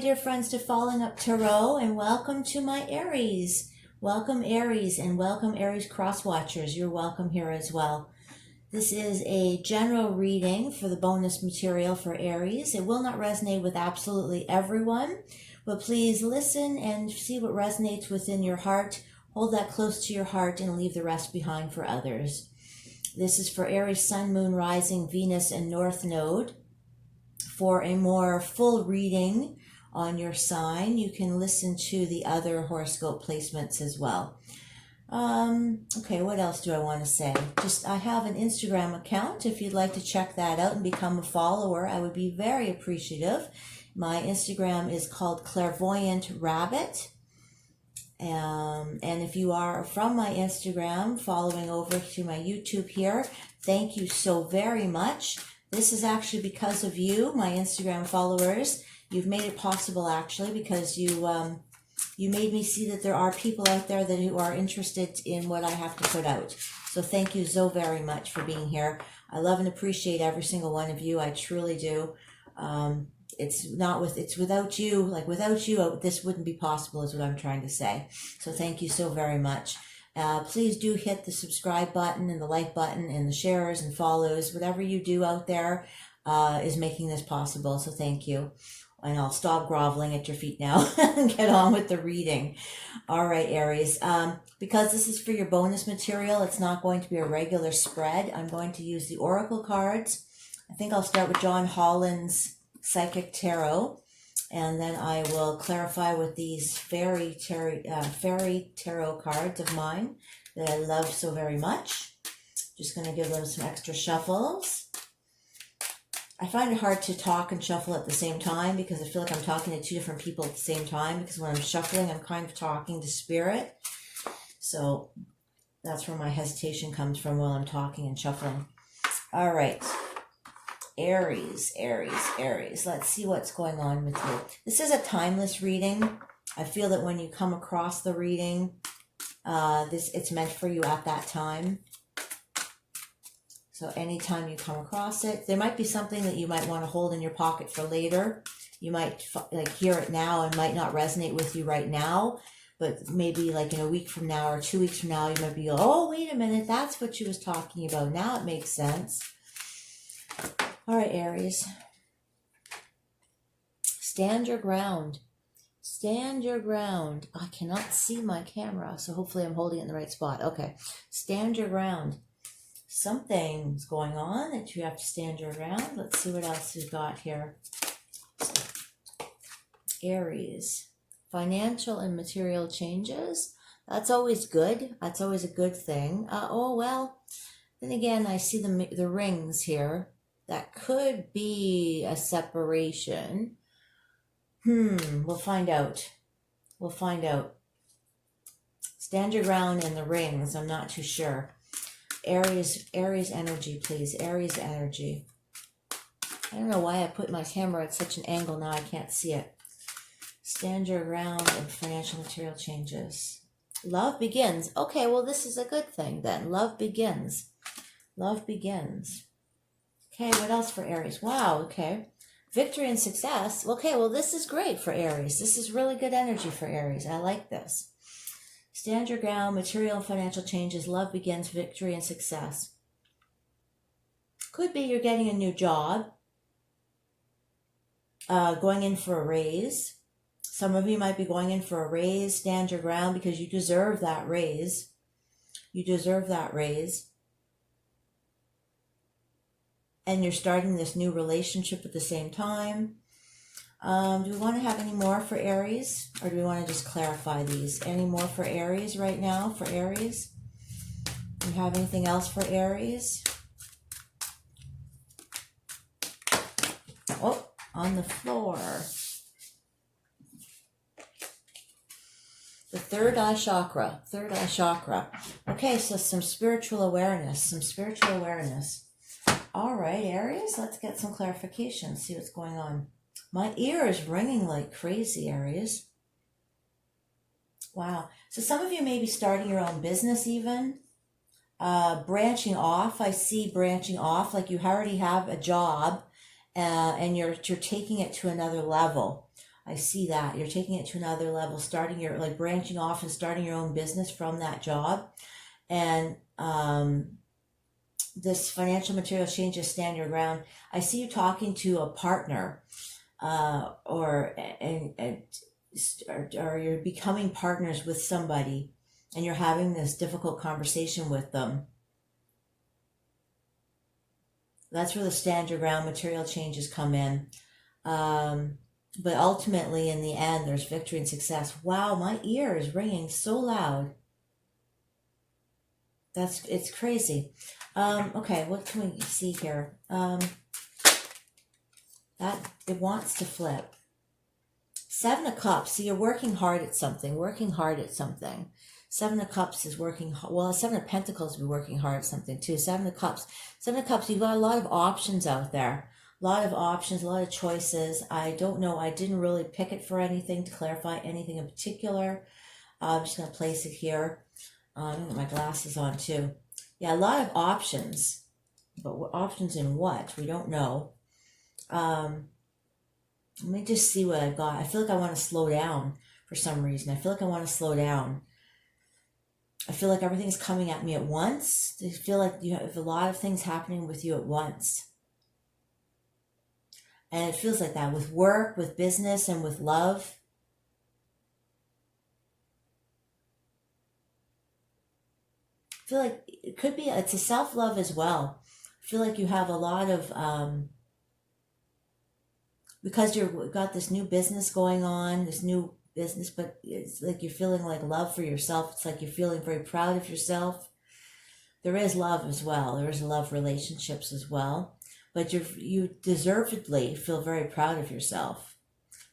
dear friends, to Falling Up Tarot, and welcome to my Aries. Welcome Aries, and welcome Aries cross watchers. You're welcome here as well. This is a general reading for the bonus material for Aries. It will not resonate with absolutely everyone, but please listen and see what resonates within your heart. Hold that close to your heart and leave the rest behind for others. This is for Aries, Sun, Moon, Rising, Venus, and North Node. For a more full reading on your sign, you can listen to the other horoscope placements as well. Okay, what else do I want to say? I have an Instagram account. If you'd like to check that out and become a follower, I would be very appreciative. My Instagram is called Clairvoyant Rabbit. And if you are from my Instagram, following over to my YouTube here, thank you so very much. This is actually because of you, my Instagram followers. You've made it possible, actually, because you made me see that there are people out there who are interested in what I have to put out. So thank you so very much for being here. I love and appreciate every single one of you. I truly do. It's without you, this wouldn't be possible, is what I'm trying to say. So thank you so very much. Please do hit the subscribe button and the like button and the shares and follows. Whatever you do out there is making this possible. So thank you. And I'll stop groveling at your feet now and get on with the reading. All right, Aries. Because this is for your bonus material, it's not going to be a regular spread. I'm going to use the Oracle cards. I think I'll start with John Holland's Psychic Tarot. And then I will clarify with these fairy tarot cards of mine that I love so very much. Just going to give them some extra shuffles. I find it hard to talk and shuffle at the same time because I feel like I'm talking to two different people at the same time, because when I'm shuffling, I'm kind of talking to spirit. So that's where my hesitation comes from while I'm talking and shuffling. All right. Aries. Let's see what's going on with you. This is a timeless reading. I feel that when you come across the reading, it's meant for you at that time. So anytime you come across it, there might be something that you might want to hold in your pocket for later. You might hear it now and might not resonate with you right now, but maybe in a week from now or 2 weeks from now, you might be, oh, wait a minute, that's what she was talking about. Now it makes sense. All right, Aries. Stand your ground. Stand your ground. I cannot see my camera, so hopefully I'm holding it in the right spot. Okay. Stand your ground. Something's going on that you have to stand your ground. Let's see what else we've got here. Aries. Financial and material changes. That's always good. That's always a good thing. Then again, I see the rings here. That could be a separation. We'll find out. We'll find out. Stand your ground and the rings. I'm not too sure. Aries energy, please. Aries energy. I don't know why I put my camera at such an angle now I can't see it. Stand your ground and financial material changes. Love begins. Okay, well, this is a good thing then. Love begins. Love begins. Okay, what else for Aries? Wow, okay. Victory and success. Okay, well, this is great for Aries. This is really good energy for Aries. I like this. Stand your ground, material and financial changes, love begins, victory and success. Could be you're getting a new job, going in for a raise. Some of you might be going in for a raise. Stand your ground because you deserve that raise. You deserve that raise. And you're starting this new relationship at the same time. Do we want to have any more for Aries? Or do we want to just clarify these? Any more for Aries right now? For Aries? Do you have anything else for Aries? Oh, on the floor. The third eye chakra. Third eye chakra. Okay, so some spiritual awareness. Some spiritual awareness. All right, Aries, let's get some clarification, see what's going on. My ear is ringing like crazy, Aries. Wow. So some of you may be starting your own business even. Branching off. I see branching off, like you already have a job and you're taking it to another level. I see that. You're taking it to another level, starting your, like branching off and starting your own business from that job. And this financial material change is stand your ground. I see you talking to a partner, or you're becoming partners with somebody, and you're having this difficult conversation with them. That's where the stand your ground material changes come in. But ultimately, in the end, there's victory and success. Wow, my ear is ringing so loud. It's crazy. Okay, what can we see here? That it wants to flip. 7 of Cups. So you're working hard at something. Seven of Cups is working. Well, 7 of Pentacles will be working hard at something too. 7 of Cups. 7 of Cups. You've got a lot of options out there. A lot of options. A lot of choices. I don't know. I didn't really pick it for anything to clarify anything in particular. I'm just gonna place it here. I'm gonna get my glasses on too. Yeah, a lot of options. But what options in what? We don't know. Let me just see what I've got. I feel like I want to slow down for some reason. I feel like everything's coming at me at once. I feel like you have a lot of things happening with you at once. And it feels like that with work, with business, and with love. I feel like it could be, it's a self-love as well. I feel like you have a lot of, because you've got this new business going on, but it's like you're feeling like love for yourself. It's like you're feeling very proud of yourself. There is love as well. There is love relationships as well. But you deservedly feel very proud of yourself.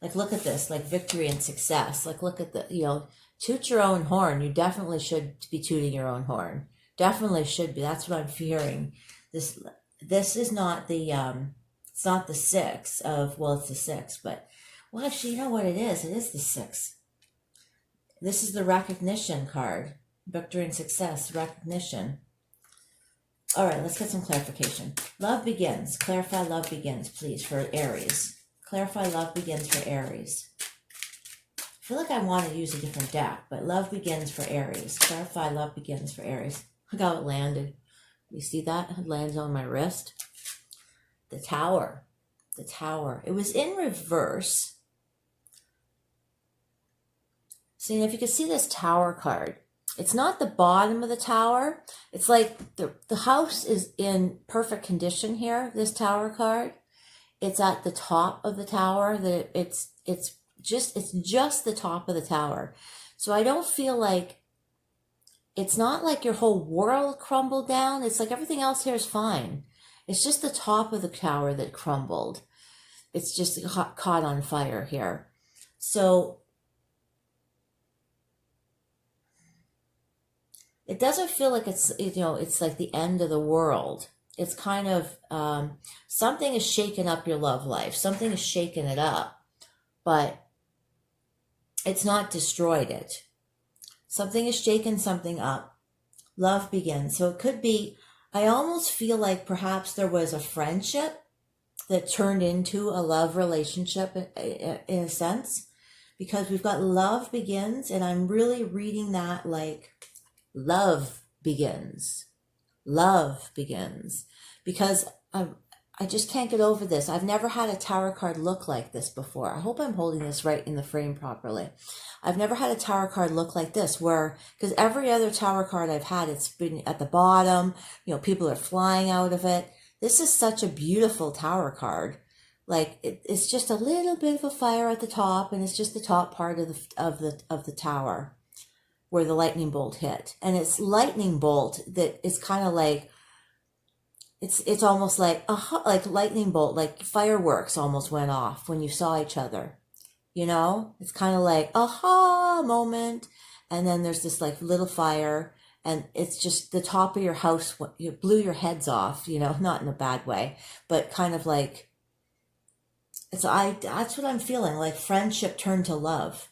Like, look at this, like victory and success. Like, look at the, toot your own horn. You definitely should be tooting your own horn. Definitely should be. That's what I'm fearing. This is not the, it's not the 6 of, well, it's the 6, but, well, actually, you know what it is? It is the 6. This is the recognition card. Victory and success, recognition. All right, let's get some clarification. Love begins. Clarify love begins, please, for Aries. Clarify love begins for Aries. I feel like I want to use a different deck, but love begins for Aries. Clarify love begins for Aries. Look how it landed. You see that? It lands on my wrist. The Tower. The Tower. It was in reverse. See, if you can see this Tower card, it's not the bottom of the tower. It's like the house is in perfect condition here, this Tower card. It's at the top of the tower. It's just the top of the tower. So I don't feel like, it's not like your whole world crumbled down. It's like everything else here is fine. It's just the top of the tower that crumbled. It's just caught on fire here. So it doesn't feel like it's like the end of the world. It's kind of, something is shaking up your love life. Something is shaking it up, but it's not destroyed it. Something is shaking something up. Love begins. So it could be, I almost feel like perhaps there was a friendship that turned into a love relationship in a sense, because we've got love begins, and I'm really reading that like love begins. Love begins. Because I just can't get over this. I've never had a Tower card look like this before. I hope I'm holding this right in the frame properly. I've never had a Tower card look like this, because every other Tower card I've had, it's been at the bottom, people are flying out of it. This is such a beautiful Tower card. Like, it's just a little bit of a fire at the top, and it's just the top part of the tower where the lightning bolt hit. And it's lightning bolt that is kind of like, it's almost like lightning bolt, like fireworks almost went off when you saw each other. It's kind of like aha moment, and then there's this like little fire, and it's just the top of your house. You blew your heads off, not in a bad way, but kind of like that's what I'm feeling. Like friendship turned to love.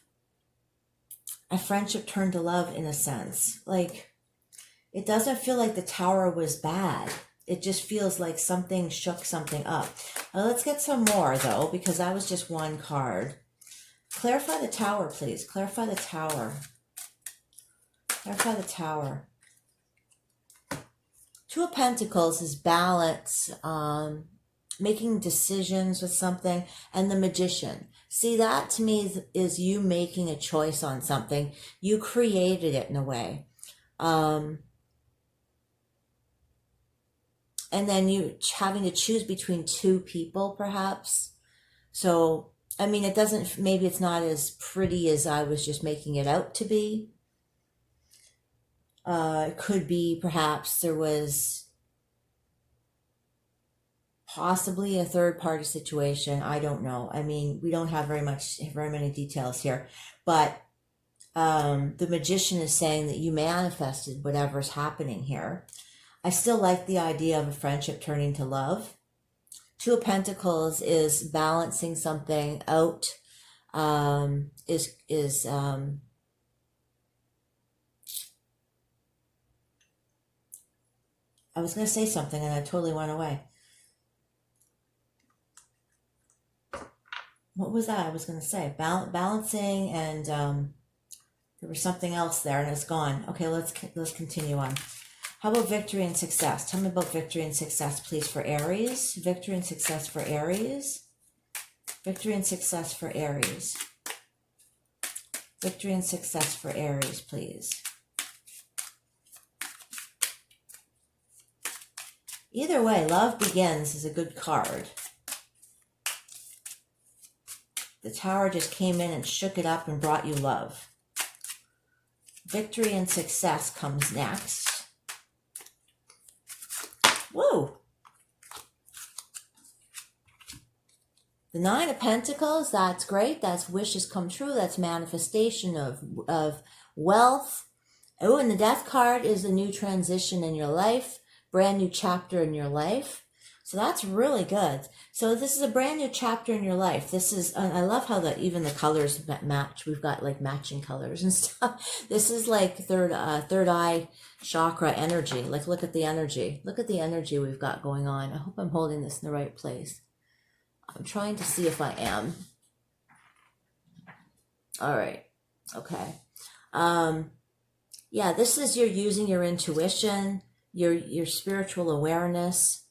A friendship turned to love in a sense. Like, it doesn't feel like the tower was bad. It just feels like something shook something up. Now let's get some more though, because that was just one card. Clarify the Tower, please. Clarify the Tower. Clarify the Tower. Two of Pentacles is balance, making decisions with something, and the Magician. See, that to me is you making a choice on something. You created it in a way. And then you having to choose between two people, perhaps. So, I mean, it doesn't, maybe it's not as pretty as I was just making it out to be. It could be perhaps there was possibly a third party situation. I don't know. I mean, we don't have very many details here, but the Magician is saying that you manifested whatever's happening here. I still like the idea of a friendship turning to love. Two of Pentacles is balancing something out. I was going to say something and I totally went away. What was that I was going to say? Balancing, and there was something else there and it's gone. Okay, let's continue on. How about victory and success? Tell me about victory and success, please, for Aries. Victory and success for Aries. Victory and success for Aries. Victory and success for Aries, please. Either way, Love Begins is a good card. The Tower just came in and shook it up and brought you love. Victory and success comes next. Woo! The Nine of Pentacles, that's great. That's wishes come true. That's manifestation of wealth. Oh, and the Death card is a new transition in your life. Brand new chapter in your life. So that's really good. So this is a brand new chapter in your life. This is, I love how even the colors match. We've got like matching colors and stuff. This is like third eye chakra energy. Like, look at the energy. Look at the energy we've got going on. I hope I'm holding this in the right place. I'm trying to see if I am. All right. Okay. Yeah, this is you're using your intuition, your spiritual awareness.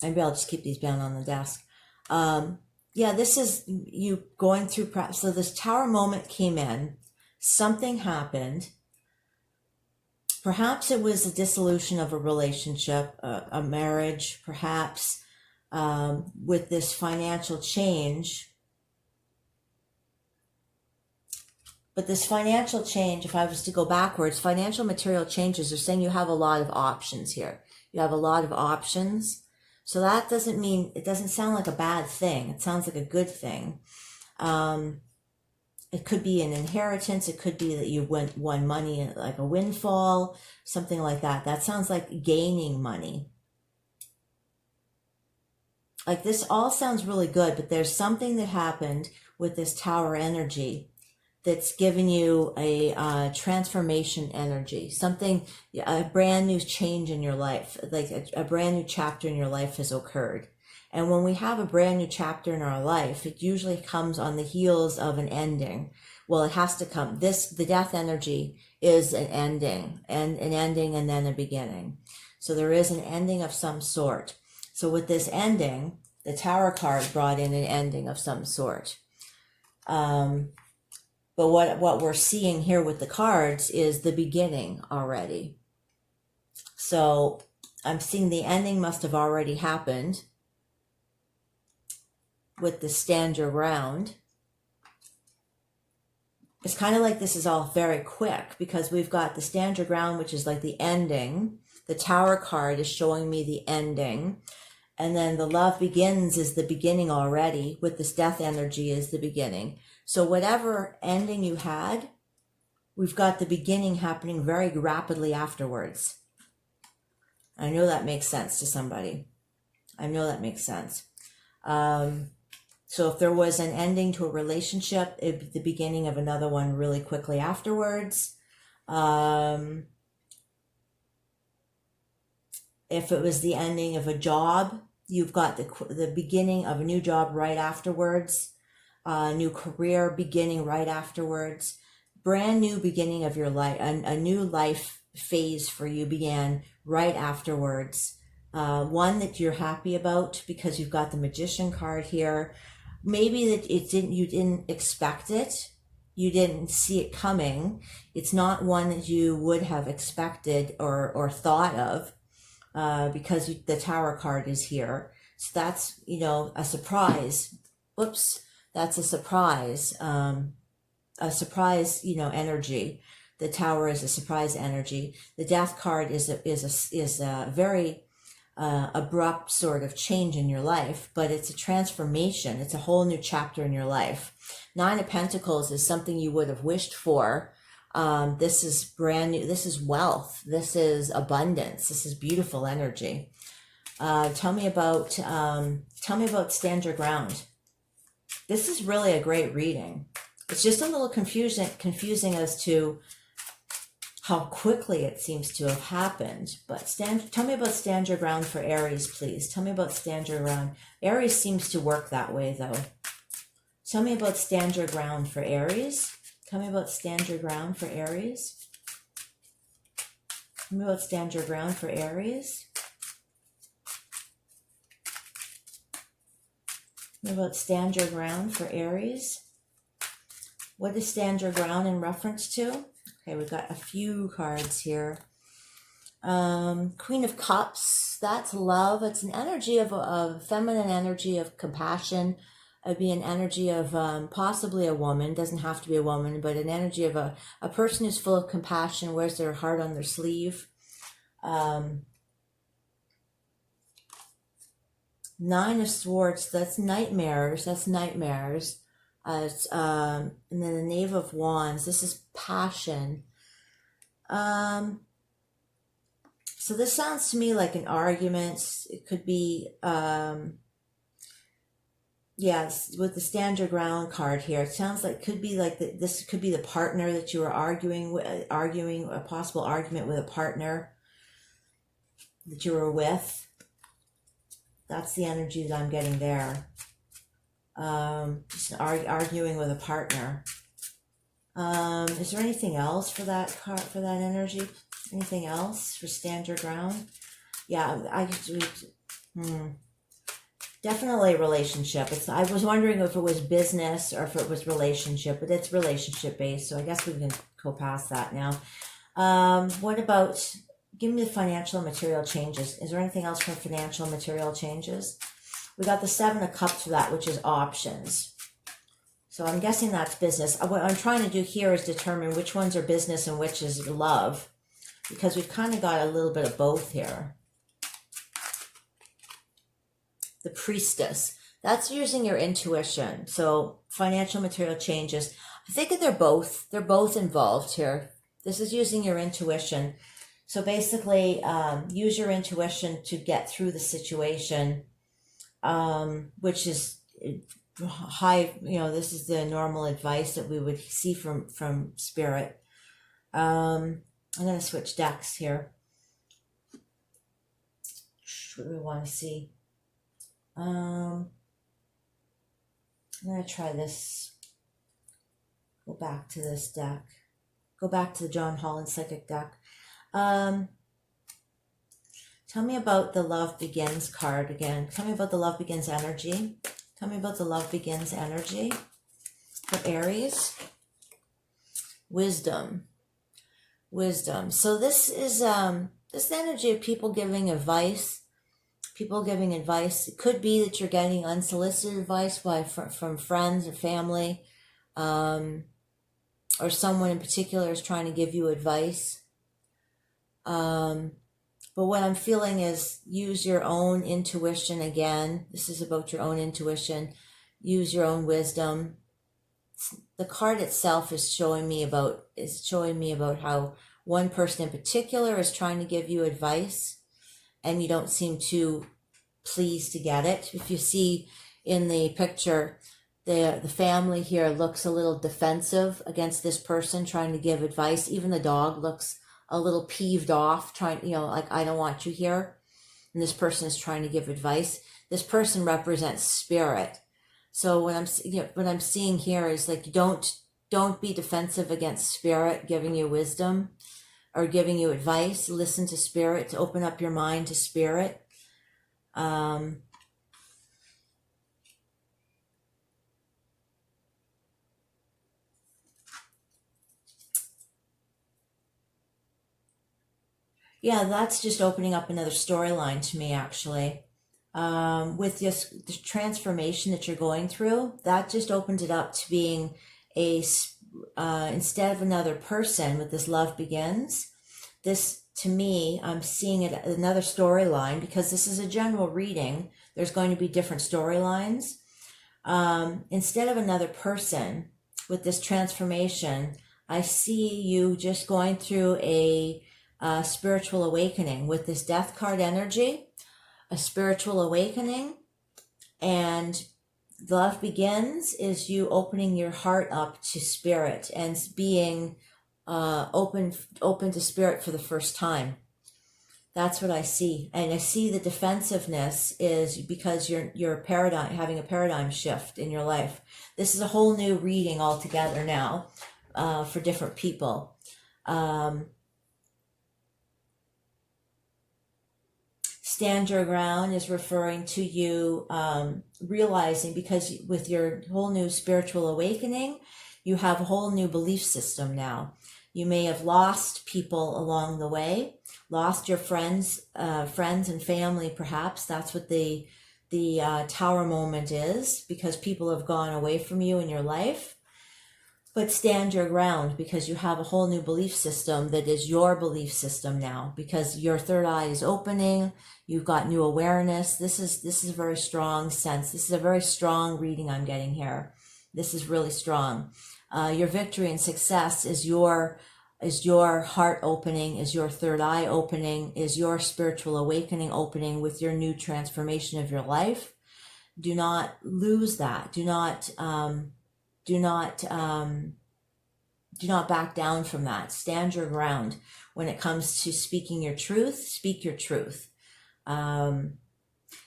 Maybe I'll just keep these down on the desk. Yeah, this is you going through prep. So this Tower moment came in. Something happened. Perhaps it was a dissolution of a relationship, a marriage, perhaps with this financial change. But this financial change, if I was to go backwards, financial material changes are saying you have a lot of options here. You have a lot of options. So that doesn't mean, it doesn't sound like a bad thing. It sounds like a good thing. It could be an inheritance. It could be that you won money, like a windfall, something like that. That sounds like gaining money. Like, this all sounds really good, but there's something that happened with this Tower energy that's given you a transformation energy, something, a brand new change in your life, like a brand new chapter in your life has occurred. And when we have a brand new chapter in our life, it usually comes on the heels of an ending. Well, it has to come. The death energy is an ending, and an ending and then a beginning. So there is an ending of some sort. So with this ending, the Tower card brought in an ending of some sort. But what we're seeing here with the cards is the beginning already. So I'm seeing the ending must have already happened with the stand your ground. It's kind of like this is all very quick because we've got the stand your ground, which is like the ending. The Tower card is showing me the ending. And then the Love Begins is the beginning already, with this death energy is the beginning. So whatever ending you had, we've got the beginning happening very rapidly afterwards. I know that makes sense to somebody. I know that makes sense. So if there was an ending to a relationship, it'd be the beginning of another one really quickly afterwards. If it was the ending of a job, You've got the beginning of a new job right afterwards, a new career beginning right afterwards, brand new beginning of your life, a new life phase for you began right afterwards. One that you're happy about because you've got the Magician card here. Maybe that you didn't expect it, you didn't see it coming. It's not one that you would have expected or thought of, because the Tower card is here. So that's, a surprise. Oops, that's a surprise. Energy. The Tower is a surprise energy. The Death card is a very abrupt sort of change in your life, but it's a transformation. It's a whole new chapter in your life. Nine of Pentacles is something you would have wished for. This is brand new. This is wealth. This is abundance. This is beautiful energy. Tell me about Stand Your Ground. This is really a great reading. It's just a little confusing as to how quickly it seems to have happened. But tell me about Stand Your Ground for Aries, please. Tell me about Stand Your Ground. Aries seems to work that way, though. Tell me about Stand Your Ground for Aries. Tell me about Stand Your Ground for Aries. Tell me about Stand Your Ground for Aries. Tell me about Stand Your Ground for Aries. What is Stand Your Ground in reference to? Okay, we've got a few cards here. Queen of Cups, that's love. It's an energy of feminine energy of compassion. It'd be an energy of possibly a woman, doesn't have to be a woman, but an energy of a person who's full of compassion, wears their heart on their sleeve. Nine of Swords, that's nightmares. And then the Knave of Wands, this is passion. So this sounds to me like an argument. It could be, with the Stand Your Ground card here, it sounds like this could be the partner that you were arguing, a possible argument with a partner that you were with. That's the energy that I'm getting there. Just arguing with a partner. Is there anything else for that card, for that energy? Anything else for Stand Your Ground? Yeah, definitely relationship. I was wondering if it was business or if it was relationship, but it's relationship based, so I guess we can go past that now. What about, give me the financial and material changes. Is there anything else for financial and material changes? We got the Seven of Cups for that, which is options. So I'm guessing that's business. What I'm trying to do here is determine which ones are business and which is love, because we've kind of got a little bit of both here. The Priestess, that's using your intuition. So financial, material changes. I think that they're both involved here. This is using your intuition. So basically, use your intuition to get through the situation, which is high, this is the normal advice that we would see from Spirit. I'm going to switch decks here. What do we want to see? I'm going to try this. Go back to this deck. Go back to the John Holland Psychic deck. Tell me about the Love Begins card again. Tell me about the Love Begins energy. Tell me about the Love Begins energy for Aries. Wisdom. So this is this energy of people giving advice. It could be that you're getting unsolicited advice from friends or family, or someone in particular is trying to give you advice. But what I'm feeling is use your own intuition again. This is about your own intuition. Use your own wisdom. The card itself is showing me about how one person in particular is trying to give you advice, and you don't seem too pleased to get it. If you see in the picture, the family here looks a little defensive against this person trying to give advice. Even the dog looks a little peeved off, trying, like, I don't want you here. And this person is trying to give advice. this person represents spirit. So what I'm seeing here is like, don't be defensive against spirit giving you wisdom or giving you advice. Listen to spirit, to open up your mind to spirit. Yeah, that's just opening up another storyline to me, actually. With this the transformation that you're going through, that just opens it up to being instead of another person with this love begins. This, to me, I'm seeing it another storyline, because this is a general reading. There's going to be different storylines. Instead of another person with this transformation, I see you just going through a spiritual awakening with this death card energy, a spiritual awakening. And love begins is you opening your heart up to spirit and being open to spirit for the first time. That's what I see. And I see the defensiveness is because you're having a paradigm shift in your life. This is a whole new reading altogether now for different people. Stand your ground is referring to you realizing, because with your whole new spiritual awakening, you have a whole new belief system now. You may have lost people along the way, lost your friends and family, perhaps. That's what the tower moment is, because people have gone away from you in your life. But stand your ground, because you have a whole new belief system that is your belief system now, because your third eye is opening. You've got new awareness. This is a very strong sense. This is a very strong reading I'm getting here. This is really strong. Your victory and success is your heart opening, is your third eye opening, is your spiritual awakening opening with your new transformation of your life. Do not lose that. Do not back down from that. Stand your ground when it comes to speaking your truth. Speak your truth.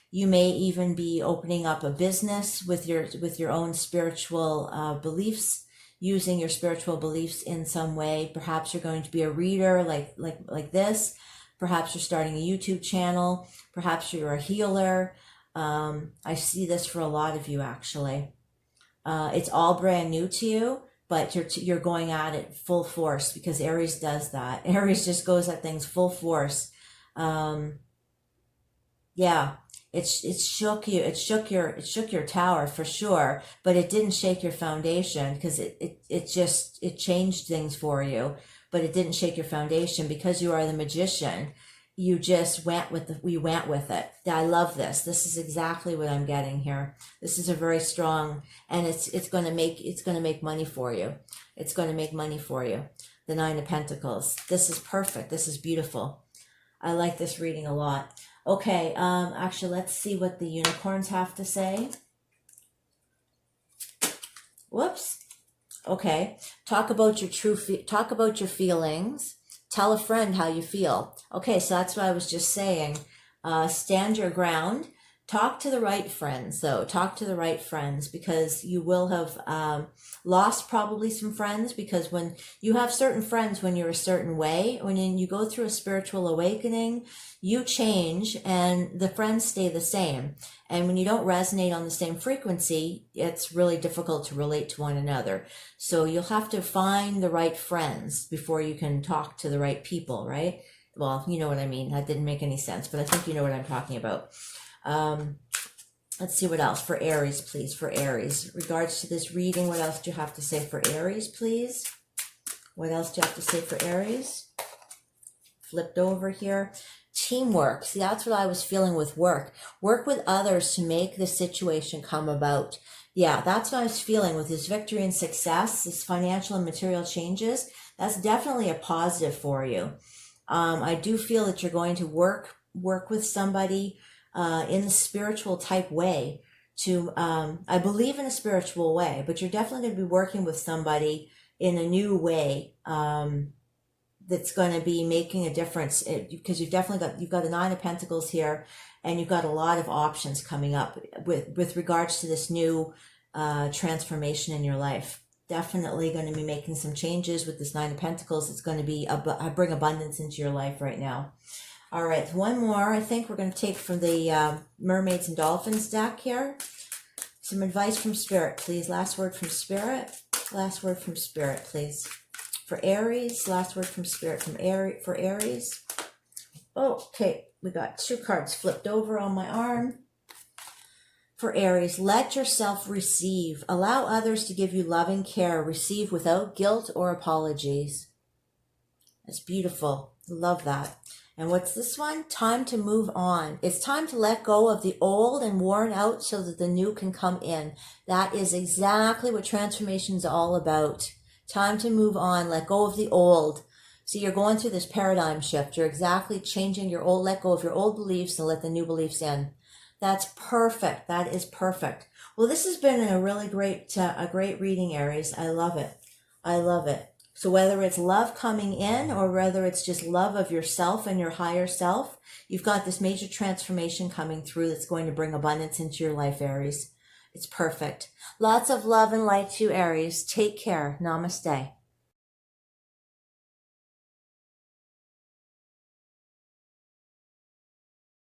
You may even be opening up a business with your own spiritual beliefs, using your spiritual beliefs in some way. Perhaps you're going to be a reader like this. Perhaps you're starting a YouTube channel. Perhaps you're a healer. I see this for a lot of you, actually. It's all brand new to you, but you're going at it full force, because Aries does that. Aries just goes at things full force. Yeah, it shook you. It shook your tower for sure, but it didn't shake your foundation, because it changed things for you, but it didn't shake your foundation, because you are the magician. You just went with it. I love this. This is exactly what I'm getting here. This is a very strong, and it's going to make money for you. It's going to make money for you. The Nine of Pentacles. This is perfect. This is beautiful. I like this reading a lot. Okay, actually, let's see what the unicorns have to say. Whoops. Okay. Talk about your feelings. Tell a friend how you feel. Okay, so that's what I was just saying. Stand your ground. Talk to the right friends, though. Talk to the right friends, because you will have lost probably some friends, because when you have certain friends when you're a certain way, when you go through a spiritual awakening, you change and the friends stay the same. And when you don't resonate on the same frequency, it's really difficult to relate to one another. So you'll have to find the right friends before you can talk to the right people, right? Well, you know what I mean. That didn't make any sense, but I think you know what I'm talking about. Let's see what else for Aries, please. For Aries, regards to this reading, what else do you have to say for Aries, please? What else do you have to say for Aries? Flipped over here. Teamwork. See, that's what I was feeling with work. Work with others to make the situation come about. Yeah, that's what I was feeling with this victory and success, this financial and material changes. That's definitely a positive for you. I do feel that you're going to work with somebody in a spiritual type way. I believe in a spiritual way, but you're definitely going to be working with somebody in a new way. that's going to be making a difference, because you've got the Nine of Pentacles here, and you've got a lot of options coming up with regards to this new transformation in your life. Definitely going to be making some changes with this Nine of Pentacles. It's going to be bring abundance into your life right now. All right, one more I think we're going to take from the Mermaids and Dolphins deck here. Some advice from Spirit, please. Last word from Spirit. Last word from Spirit, please. For Aries, last word from Spirit for Aries. Oh, okay, we got 2 cards flipped over on my arm. For Aries, let yourself receive. Allow others to give you loving care. Receive without guilt or apologies. That's beautiful. Love that. And what's this one? Time to move on. It's time to let go of the old and worn out so that the new can come in. That is exactly what transformation is all about. Time to move on. Let go of the old. See, you're going through this paradigm shift. You're exactly changing your old, let go of your old beliefs and let the new beliefs in. That's perfect. That is perfect. Well, this has been a really great reading, Aries. I love it. I love it. So whether it's love coming in or whether it's just love of yourself and your higher self, you've got this major transformation coming through that's going to bring abundance into your life, Aries. It's perfect. Lots of love and light to you, Aries. Take care. Namaste.